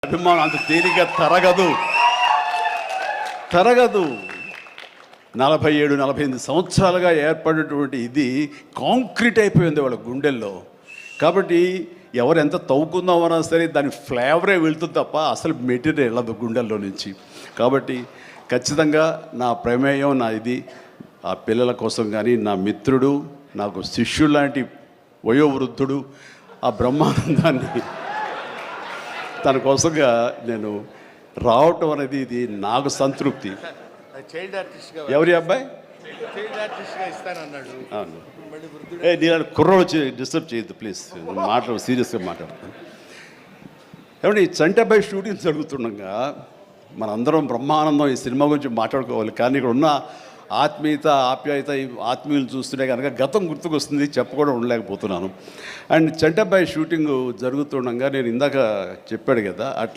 అభిమానం అంత తేలిక తరగదు. 47-48 సంవత్సరాలుగా ఏర్పడినటువంటి ఇది కాంక్రీట్ అయిపోయింది వాళ్ళ గుండెల్లో. కాబట్టి ఎవరు ఎంత తవ్వుకుందామన్నా సరే దాని ఫ్లేవరే వెళ్తుంది తప్ప అసలు మెటీరియల్ వెళ్ళదు గుండెల్లో నుంచి. కాబట్టి ఖచ్చితంగా నా ప్రమేయం, నా ఇది ఆ పిల్లల కోసం కానీ, నా మిత్రుడు, నాకు శిష్యుడు లాంటి వయోవృద్ధుడు ఆ బ్రహ్మానందాన్ని తన కోసంగా నేను రావటం అనేది ఇది నాకు సంతృప్తి. చైల్డ్ ఆర్టిస్ట్గా ఎవరి అబ్బాయి చైల్డ్ ఆర్టిస్ట్గా ఇస్తానన్నాడు. అవును. నేను కుర్రోడు వచ్చి డిస్టర్బ్ చేయొద్దు ప్లీజ్. మాట్లాడు, సీరియస్గా మాట్లాడుతాను. ఏమంటే ఈ చంటబ్బాయి షూటింగ్ జరుగుతుండగా మనందరం బ్రహ్మానందం ఈ సినిమా గురించి మాట్లాడుకోవాలి. కానీ ఇక్కడ ఉన్న ఆత్మీయత, ఆప్యాయత, ఈ ఆత్మీయులు చూస్తుంటే కనుక గతం గుర్తుకొస్తుంది, చెప్పకుండా ఉండలేకపోతున్నాను. అండ్ చంటబ్బాయి షూటింగ్ జరుగుతుండగా నేను ఇందాక చెప్పాడు కదా, అట్లా